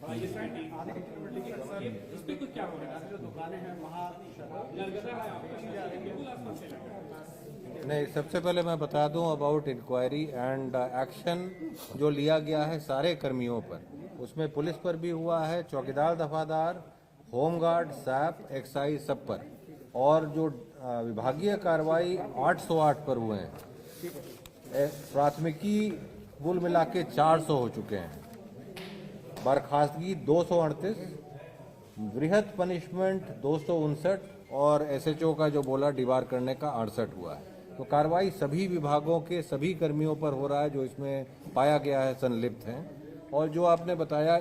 इस पे कुछ क्या हो रहा है? जो दुकानें हैं वहाँ नहीं, सबसे पहले मैं बता दूं अबाउट इंक्वायरी एंड एक्शन जो लिया गया है सारे कर्मियों पर, उसमें पुलिस पर भी हुआ है, चौकीदार दफादार, होमगार्ड, सैप, एक्साइज सब पर, और जो विभागीय कार्रवाई 808 पर हुए हैं। प्राथमिकी कुल मिला के 400 हो चुके हैं, बर्खास्तगी 238, वृहद पनिशमेंट 259 और एसएचओ का जो बोला डिबार करने का 68 हुआ है। तो कार्रवाई सभी विभागों के सभी कर्मियों पर हो रहा है जो इसमें पाया गया है संलिप्त हैं। और जो आपने बताया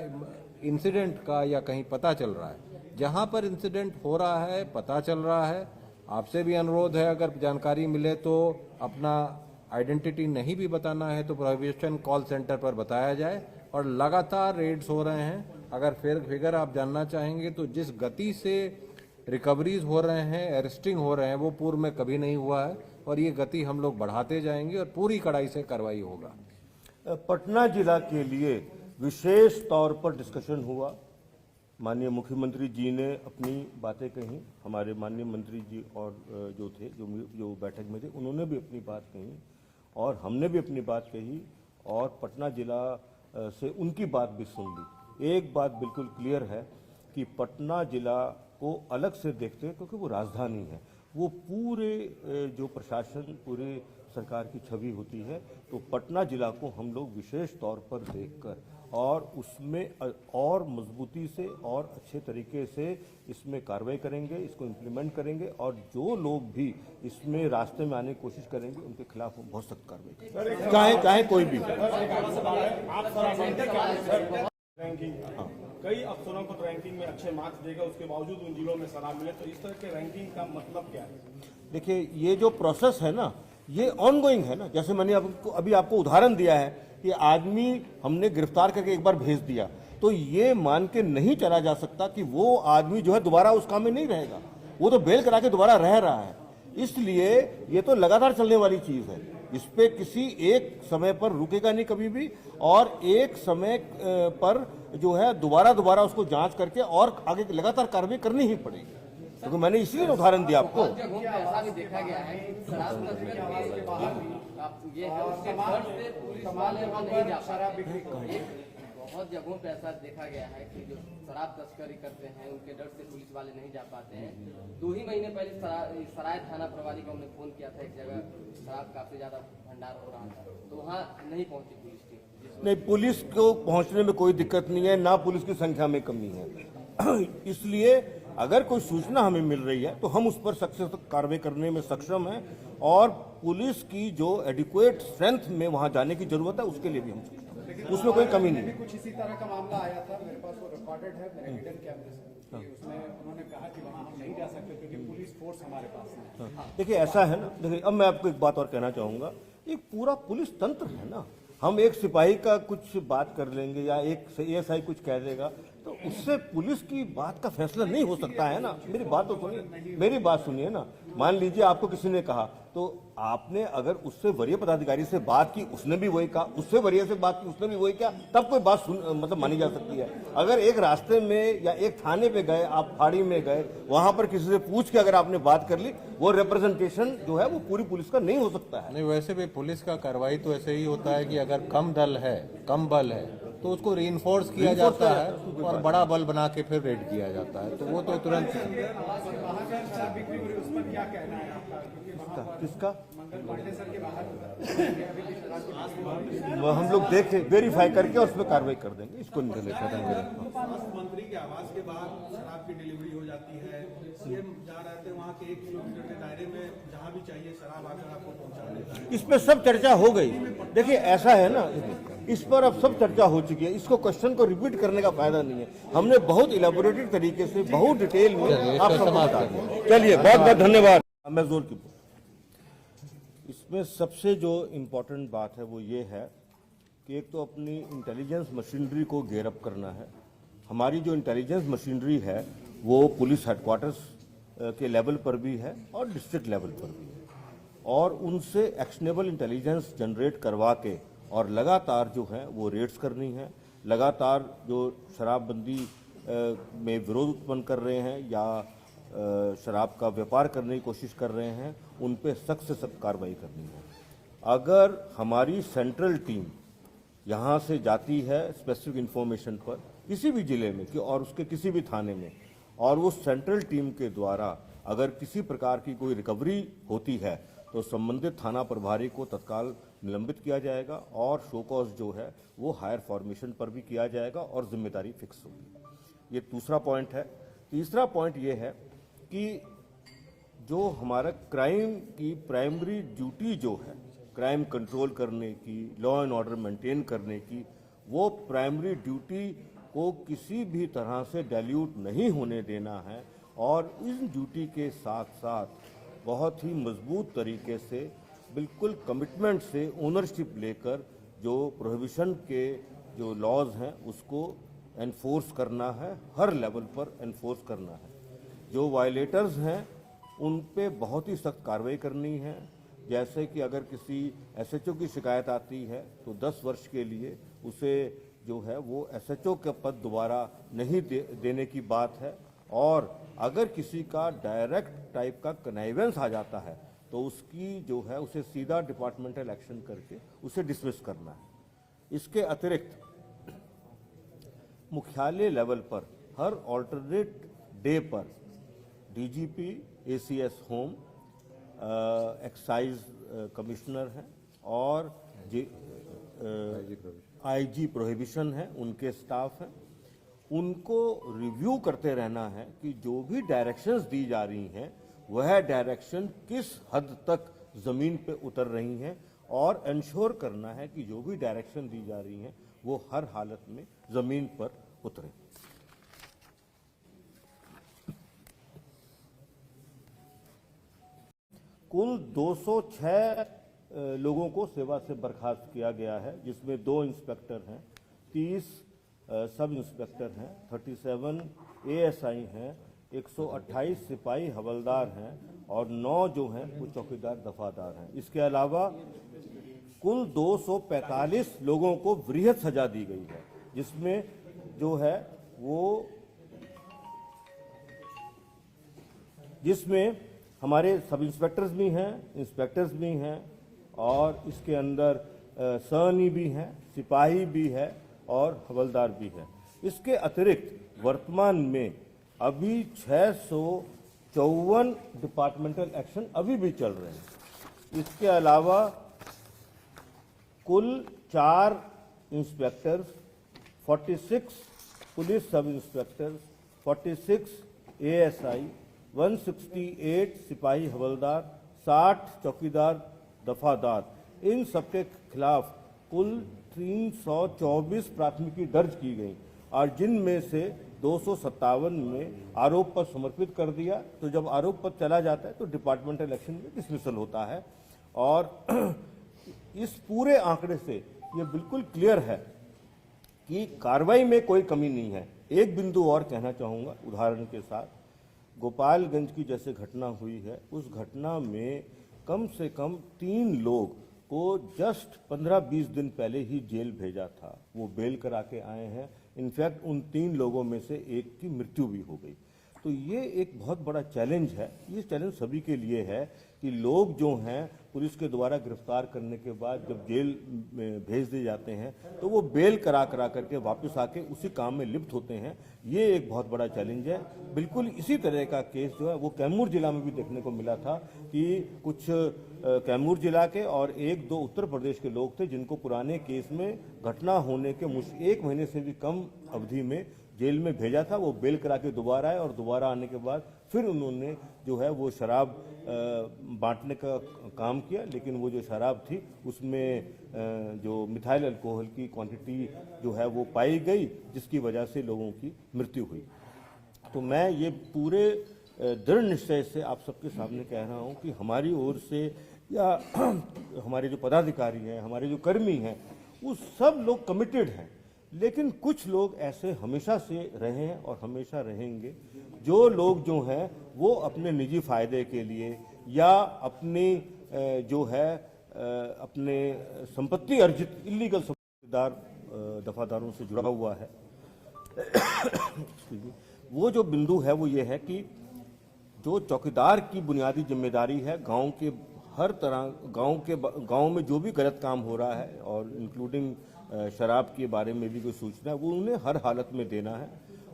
इंसिडेंट का या कहीं पता चल रहा है, जहां पर इंसिडेंट हो रहा है पता चल रहा है, आपसे भी अनुरोध है अगर जानकारी मिले तो अपना आइडेंटिटी नहीं भी बताना है तो प्रोहिबिशन कॉल सेंटर पर बताया जाए। और लगातार रेड्स हो रहे हैं। अगर फिगर आप जानना चाहेंगे तो जिस गति से रिकवरीज हो रहे हैं, अरेस्टिंग हो रहे हैं, वो पूर्व में कभी नहीं हुआ है और ये गति हम लोग बढ़ाते जाएंगे और पूरी कड़ाई से कार्रवाई होगा। पटना जिला के लिए विशेष तौर पर डिस्कशन हुआ। माननीय मुख्यमंत्री जी ने अपनी बातें कही, हमारे माननीय मंत्री जी और जो थे जो बैठक में थे उन्होंने भी अपनी बात कही और हमने भी अपनी बात कही और पटना जिला से उनकी बात भी सुन ली। एक बात बिल्कुल क्लियर है कि पटना जिला को अलग से देखते हैं क्योंकि वो राजधानी है, वो पूरे जो प्रशासन पूरे सरकार की छवि होती है, तो पटना जिला को हम लोग विशेष तौर पर देखकर और उसमें और मजबूती से और अच्छे तरीके से इसमें कार्रवाई करेंगे, इसको इम्प्लीमेंट करेंगे और जो लोग भी इसमें रास्ते में आने की कोशिश करेंगे उनके खिलाफ हम बहुत सख्त कार्रवाई करेंगे, चाहे कोई भी। कई अफसरों को तो रैंकिंग में अच्छे मार्क्स देगा, उसके बावजूद उन जिलों में शराब मिले, तो इस तरह के रैंकिंग का मतलब क्या है? देखिए, ये जो प्रोसेस है ना, ये ऑनगोइंग है ना। जैसे मैंने अभी आपको उदाहरण दिया है कि आदमी हमने गिरफ्तार करके एक बार भेज दिया, तो ये मान के नहीं चला जा सकता कि वो आदमी जो है दोबारा उस काम में नहीं रहेगा, वो तो बेल करा के दोबारा रह रहा है। इसलिए ये तो लगातार चलने वाली चीज है, इस पे किसी एक समय पर रुकेगा नहीं कभी भी, और एक समय पर जो है दोबारा उसको जांच करके और आगे लगातार कार्रवाई करनी ही पड़ेगी। क्योंकि मैंने इसीलिए उदाहरण दिया आपको। ऐसा भी देखा गया है शराब तस्करी ये है उसके डर से पुलिस वाले वहां नहीं जा पाते। बहुत जगहों पे ऐसा देखा गया है कि जो शराब तस्करी करते हैं उनके डर से पुलिस वाले नहीं जा पाते हैं। 2 ही महीने पहले सराय थाना प्रभारी को हमने फोन किया था, एक जगह शराब काफी ज्यादा भंडार हो रहा था, तो वहाँ नहीं पहुंची पुलिस टीम। नहीं, पुलिस को पहुंचने में कोई दिक्कत नहीं है, ना पुलिस की संख्या में कमी है। इसलिए अगर कोई सूचना हमें मिल रही है तो हम उस पर सख्त कार्रवाई करने में सक्षम हैं और पुलिस की जो एडिक्वेट स्ट्रेंथ में वहां जाने की जरूरत है उसके लिए भी हम सक्षम हैं, उसमें कोई कमी नहीं है। कुछ इसी तरह का मामला आया था मेरे पास, वो रिकॉर्डेड है मेरे हिडन कैमरे से, उसमें उन्होंने कहा कि वहाँ हम नहीं जा सकते क्योंकि पुलिस फोर्स हमारे पास है। देखिए, ऐसा है ना, देखिए अब मैं आपको एक बात और कहना चाहूंगा, एक पूरा पुलिस तंत्र है ना। हम एक सिपाही का कुछ बात कर लेंगे या एक एएसआई कुछ कह देगा तो उससे पुलिस की बात का फैसला नहीं हो सकता है ना। मेरी बात तो सुनिए, मेरी बात सुनिए ना। मान लीजिए आपको किसी ने कहा, तो आपने अगर उससे वरीय पदाधिकारी से बात की, उसने भी वही कहा, उससे वरीय से बात की, उसने भी वही किया, तब कोई बात मतलब मानी जा सकती है। अगर एक रास्ते में या एक थाने पे गए, आप फाड़ी में गए, वहां पर किसी से पूछ के अगर आपने बात कर ली, वो रिप्रेजेंटेशन जो है वो पूरी पुलिस का नहीं हो सकता है। नहीं, वैसे भी पुलिस का कार्रवाई तो ऐसे ही होता है कि अगर कम दल है, कम बल है, तो उसको रीइंफोर्स किया जाता है और बड़ा बल बना के फिर रेड किया जाता है, तो वो तो तुरंत। किसका वो हम लोग देख वेरीफाई करके और उस पर कार्रवाई कर देंगे, इसको निकले खत्म करें। मंत्री के आवास के बाद शराब की डिलीवरी हो जाती है, सीएम जा रहे थे वहाँ के 1 किलोमीटर के दायरे में जहाँ भी चाहिए शराब आकर आपको पहुँचा देता है। इस पर सब चर्चा हो गई। देखिए, ऐसा है ना, इस पर अब सब चर्चा हो चुकी है, इसको क्वेश्चन को रिपीट करने का फायदा नहीं है। हमने बहुत इलेबोरेटेड तरीके से बहुत डिटेल में आप सबको बता दिया। चलिए, बहुत बहुत धन्यवाद। मैं जोर की इसमें सबसे जो इम्पोर्टेंट बात है वो ये है कि एक तो अपनी इंटेलिजेंस मशीनरी को गेयर अप करना है। हमारी जो इंटेलिजेंस मशीनरी है वो पुलिस हेडक्वार्टर्स के लेवल पर भी है और डिस्ट्रिक्ट लेवल पर भी है, और उनसे एक्शनेबल इंटेलिजेंस जनरेट करवा के और लगातार जो है वो रेड्स करनी है। लगातार जो शराबबंदी में विरोध उत्पन्न कर रहे हैं या शराब का व्यापार करने की कोशिश कर रहे हैं, उन पे सख्त से सख्त कार्रवाई करनी है। अगर हमारी सेंट्रल टीम यहाँ से जाती है स्पेसिफिक इंफॉर्मेशन पर किसी भी जिले में और उसके किसी भी थाने में, और उस सेंट्रल टीम के द्वारा अगर किसी प्रकार की कोई रिकवरी होती है तो संबंधित थाना प्रभारी को तत्काल निलंबित किया जाएगा और शो कॉज जो है वो हायर फॉर्मेशन पर भी किया जाएगा और जिम्मेदारी फिक्स होगी। ये दूसरा पॉइंट है। तीसरा पॉइंट ये है कि जो हमारा क्राइम की प्राइमरी ड्यूटी जो है, क्राइम कंट्रोल करने की, लॉ एंड ऑर्डर मेंटेन करने की, वो प्राइमरी ड्यूटी को किसी भी तरह से डाइल्यूट नहीं होने देना है और इस ड्यूटी के साथ साथ बहुत ही मजबूत तरीके से बिल्कुल कमिटमेंट से ओनरशिप लेकर जो प्रोहिबिशन के जो लॉज हैं उसको एनफोर्स करना है, हर लेवल पर एनफोर्स करना है। जो वायलेटर्स हैं उन पे बहुत ही सख्त कार्रवाई करनी है। जैसे कि अगर किसी एसएचओ की शिकायत आती है तो 10 वर्ष के लिए उसे जो है वो एसएचओ का पद दोबारा नहीं देने की बात है, और अगर किसी का डायरेक्ट टाइप का कनाइवेंस आ जाता है तो उसकी जो है उसे सीधा डिपार्टमेंटल एक्शन करके उसे डिसमिस करना है। इसके अतिरिक्त मुख्यालय लेवल पर हर ऑल्टरनेट डे पर DGP, ACS home, excise commissioner हैं और आईजी प्रोहिबिशन है, उनके स्टाफ हैं, उनको रिव्यू करते रहना है कि जो भी डायरेक्शंस दी जा रही हैं वह डायरेक्शन किस हद तक जमीन पे उतर रही हैं और इंश्योर करना है कि जो भी डायरेक्शन दी जा रही हैं वो हर हालत में जमीन पर उतरे। कुल 206 लोगों को सेवा से बर्खास्त किया गया है, जिसमें 2 इंस्पेक्टर हैं, 30 सब इंस्पेक्टर हैं, 37 एएसआई हैं, 128 सिपाही हवलदार हैं और 9 जो हैं वो चौकीदार दफादार हैं। इसके अलावा कुल 245 लोगों को वृहद सजा दी गई है, जिसमें जो है वो जिसमें हमारे सब इंस्पेक्टर्स भी हैं, इंस्पेक्टर्स भी हैं और इसके अंदर सैनी भी हैं, सिपाही भी है और हवलदार भी है। इसके अतिरिक्त वर्तमान में अभी 654 डिपार्टमेंटल एक्शन अभी भी चल रहे हैं। इसके अलावा कुल 4 इंस्पेक्टर्स, 46 पुलिस सब इंस्पेक्टर्स, 46 एएसआई, 168 सिपाही हवलदार, 60 चौकीदार दफादार, इन सबके खिलाफ कुल 324 प्राथमिकी दर्ज की गई और जिनमें से 257 में आरोप पत्र समर्पित कर दिया। तो जब आरोप पत्र चला जाता है तो डिपार्टमेंटल एक्शन में डिसमिसल होता है। और इस पूरे आंकड़े से ये बिल्कुल क्लियर है कि कार्रवाई में कोई कमी नहीं है। एक बिंदु और कहना चाहूँगा उदाहरण के साथ, गोपालगंज की जैसे घटना हुई है, उस घटना में कम से कम 3 लोग को जस्ट 15-20 दिन पहले ही जेल भेजा था। वो बेल करा के आए हैं। इनफैक्ट उन 3 लोगों में से एक की मृत्यु भी हो गई। तो ये एक बहुत बड़ा चैलेंज है। ये चैलेंज सभी के लिए है कि लोग जो हैं पुलिस के द्वारा गिरफ्तार करने के बाद जब जेल में भेज दिए जाते हैं तो वो बेल करा करके वापस आके उसी काम में लिप्त होते हैं। ये एक बहुत बड़ा चैलेंज है। बिल्कुल इसी तरह का केस जो है वो कैमूर जिला में भी देखने को मिला था कि कुछ कैमूर जिला के और 1-2 उत्तर प्रदेश के लोग थे जिनको पुराने केस में घटना होने के 1 महीने से भी कम अवधि में जेल में भेजा था। वो बेल करा के दोबारा आए और दोबारा आने के बाद फिर उन्होंने जो है वो शराब बांटने का काम किया, लेकिन वो जो शराब थी उसमें जो मिथाइल अल्कोहल की क्वांटिटी जो है वो पाई गई, जिसकी वजह से लोगों की मृत्यु हुई। तो मैं ये पूरे दृढ़ निश्चय से आप सबके सामने कह रहा हूँ कि हमारी ओर से या हमारे जो पदाधिकारी हैं, हमारे जो कर्मी हैं, वो सब लोग कमिटेड हैं। लेकिन कुछ लोग ऐसे हमेशा से रहे हैं और हमेशा रहेंगे, जो लोग जो हैं वो अपने निजी फायदे के लिए या अपनी जो है अपने संपत्ति अर्जित इलीगल संपत्तिदार दफादारों से जुड़ा हुआ है वो जो बिंदु है वो ये है कि जो चौकीदार की बुनियादी जिम्मेदारी है गांव के हर तरह गांव में जो भी गलत काम हो रहा है और इंक्लूडिंग शराब के बारे में भी कोई सूचना है वो उन्हें हर हालत में देना है।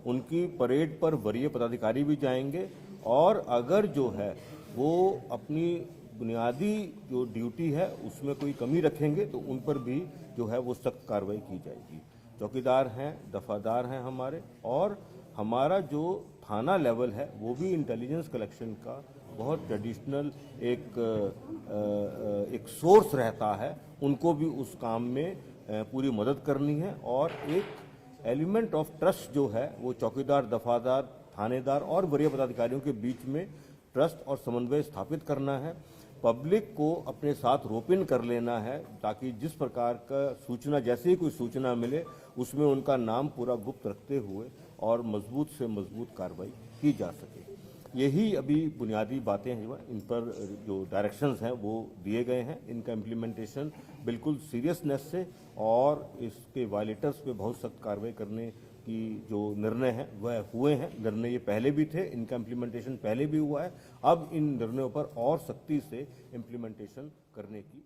उनकी परेड पर वरीय पदाधिकारी भी जाएंगे और अगर जो है वो अपनी बुनियादी जो ड्यूटी है उसमें कोई कमी रखेंगे तो उन पर भी जो है वो सख्त कार्रवाई की जाएगी। चौकीदार हैं, दफादार हैं हमारे, और हमारा जो थाना लेवल है वो भी इंटेलिजेंस कलेक्शन का बहुत ट्रेडिशनल एक सोर्स रहता है। उनको भी उस काम में पूरी मदद करनी है और एक एलिमेंट ऑफ ट्रस्ट जो है वो चौकीदार, दफादार, थानेदार और वरीय पदाधिकारियों के बीच में ट्रस्ट और समन्वय स्थापित करना है। पब्लिक को अपने साथ रोप इन कर लेना है ताकि जिस प्रकार का सूचना, जैसे ही कोई सूचना मिले उसमें उनका नाम पूरा गुप्त रखते हुए और मजबूत से मजबूत कार्रवाई की जा सके। यही अभी बुनियादी बातें हैं, इन पर जो डायरेक्शंस हैं वो दिए गए हैं। इनका इम्प्लीमेंटेशन बिल्कुल सीरियसनेस से और इसके वायलेटर्स पे बहुत सख्त कार्रवाई करने की जो निर्णय हैं वह हुए हैं। निर्णय ये पहले भी थे, इनका इम्प्लीमेंटेशन पहले भी हुआ है। अब इन निर्णयों पर और सख्ती से इम्प्लीमेंटेशन करने की